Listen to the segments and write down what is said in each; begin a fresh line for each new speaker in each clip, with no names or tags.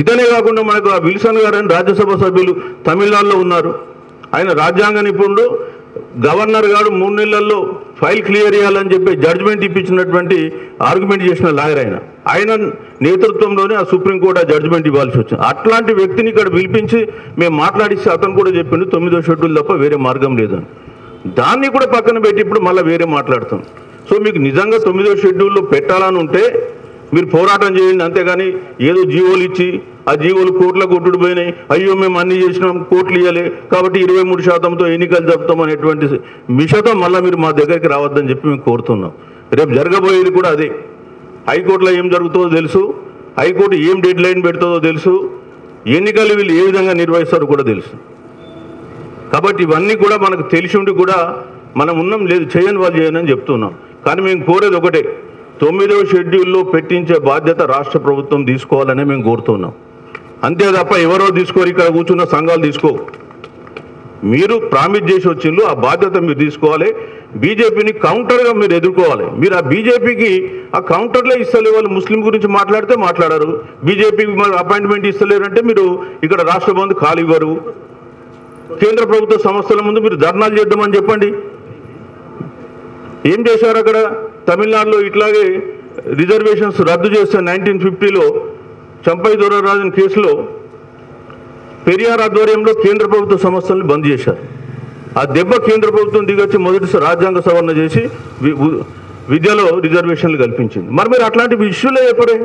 ఇతనే కాకుండా మనకు ఆ విల్సన్ గారు అని రాజ్యసభ సభ్యులు తమిళనాడులో ఉన్నారు. ఆయన రాజ్యాంగ నిపుణుడు. గవర్నర్ గారు 3 నెలల్లో ఫైల్ క్లియర్ చేయాలని చెప్పి జడ్జిమెంట్ ఇప్పించినటువంటి ఆర్గ్యుమెంట్ చేసిన లాయర్ ఆయన నేతృత్వంలోనే ఆ సుప్రీంకోర్టు ఆ జడ్జిమెంట్ ఇవ్వాల్సి వచ్చింది. అట్లాంటి వ్యక్తిని ఇక్కడ పిలిపించి మేము మాట్లాడిస్తే అతను కూడా చెప్పిండు 9వ షెడ్యూల్ తప్ప వేరే మార్గం లేదని. దాన్ని కూడా పక్కన పెట్టి ఇప్పుడు మళ్ళీ వేరే మాట్లాడుతాం. సో మీకు నిజంగా 9వ షెడ్యూల్లో పెట్టాలని ఉంటే మీరు పోరాటం చేయండి, అంతేగాని ఏదో జీవోలు ఇచ్చి ఆ జీవోలు కోట్ల కొట్టుడు పోయినాయి, అయ్యో మేము అన్ని చేసినాం కోట్లు ఇవ్వలే కాబట్టి 23%తో ఎన్నికలు జరుపుతాం అనేటువంటి మిషతో మళ్ళీ మీరు మా దగ్గరికి రావద్దని చెప్పి మేము కోరుతున్నాం. రేపు జరగబోయేది కూడా అదే. హైకోర్టులో ఏం జరుగుతుందో తెలుసు, హైకోర్టు ఏం డెడ్ లైన్ పెడుతుందో తెలుసు, ఎన్నికలు వీళ్ళు ఏ విధంగా నిర్వహిస్తారో కూడా తెలుసు. కాబట్టి ఇవన్నీ కూడా మనకు తెలిసి ఉండి కూడా మనం ఉన్నాం, లేదు చేయని వాళ్ళు చేయని చెప్తున్నాం. కానీ మేము కోరేది ఒకటే, 9వ షెడ్యూల్లో పెట్టించే బాధ్యత రాష్ట్ర ప్రభుత్వం తీసుకోవాలని మేము కోరుతున్నాం. అంతే తప్ప ఎవరో తీసుకోరు, ఇక్కడ కూర్చున్న సంఘాలు తీసుకో. మీరు ప్రామిస్ చేసి వచ్చిండ్రు, ఆ బాధ్యత మీరు తీసుకోవాలి. బీజేపీని కౌంటర్గా మీరు ఎదుర్కోవాలి. మీరు ఆ బీజేపీకి ఆ కౌంటర్లే ఇస్తలేరు. వాళ్ళు ముస్లిం గురించి మాట్లాడితే మాట్లాడారు, బీజేపీకి మరి అపాయింట్మెంట్ ఇస్తలేరంటే మీరు ఇక్కడ రాష్ట్ర బంధు ఖాళీ ఇవ్వరు. కేంద్ర ప్రభుత్వ సంస్థల ముందు మీరు ధర్నాలు చేద్దామని చెప్పండి. ఏం చేశారు అక్కడ? తమిళనాడులో ఇట్లాగే రిజర్వేషన్స్ రద్దు చేస్తే 1950లో చంపై దొరరాజన్ కేసులో పెరియార్ ఆధ్వర్యంలో కేంద్ర ప్రభుత్వ సంస్థలను బంద్ చేశారు. ఆ దెబ్బ కేంద్ర ప్రభుత్వం దిగొచ్చి మొదటి రాజ్యాంగ సవరణ చేసి విద్యలో రిజర్వేషన్లు కల్పించింది. మరి మీరు అట్లాంటి ఇష్యూలే చెప్పరే.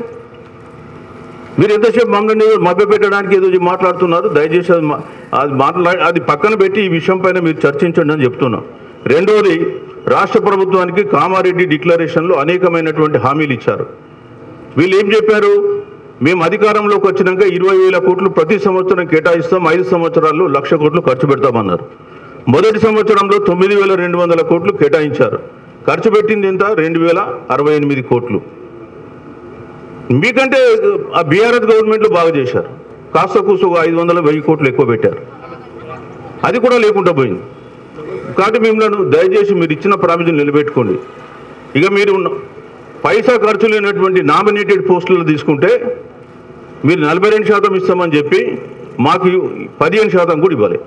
మీరు ఎంతసేపు మమ్మల్ని మభ్యపెట్టడానికి ఏదో మాట్లాడుతున్నారు. దయచేసి అది పక్కన పెట్టి ఈ విషయం పైన మీరు చర్చించండి అని చెప్తున్నాం. రెండోది, రాష్ట్ర ప్రభుత్వానికి కామారెడ్డి డిక్లరేషన్లో అనేకమైనటువంటి హామీలు ఇచ్చారు. వీళ్ళు ఏం చెప్పారు? మేము అధికారంలోకి వచ్చినాక 20,000 కోట్లు ప్రతి సంవత్సరం కేటాయిస్తాం, 5 సంవత్సరాల్లో 1,00,000 కోట్లు ఖర్చు పెడతామన్నారు. మొదటి సంవత్సరంలో 9,200 కోట్లు కేటాయించారు. ఖర్చు పెట్టింది ఎంత? 2,068 కోట్లు. మీకంటే ఆ బీఆర్ఎస్ గవర్నమెంట్లో బాగా చేశారు. కాస్త కూసు 500-1000 కోట్లు ఎక్కువ పెట్టారు. అది కూడా లేకుండా పోయింది. కాబట్టి మిమ్మల్ని దయచేసి మీరు ఇచ్చిన ప్రామిస్ని నిలబెట్టుకోండి. ఇక మీరు పైసా ఖర్చు లేనటువంటి నామినేటెడ్ పోస్టులు తీసుకుంటే మీరు 42% ఇస్తామని చెప్పి మాకు 15% కూడా ఇవ్వాలి.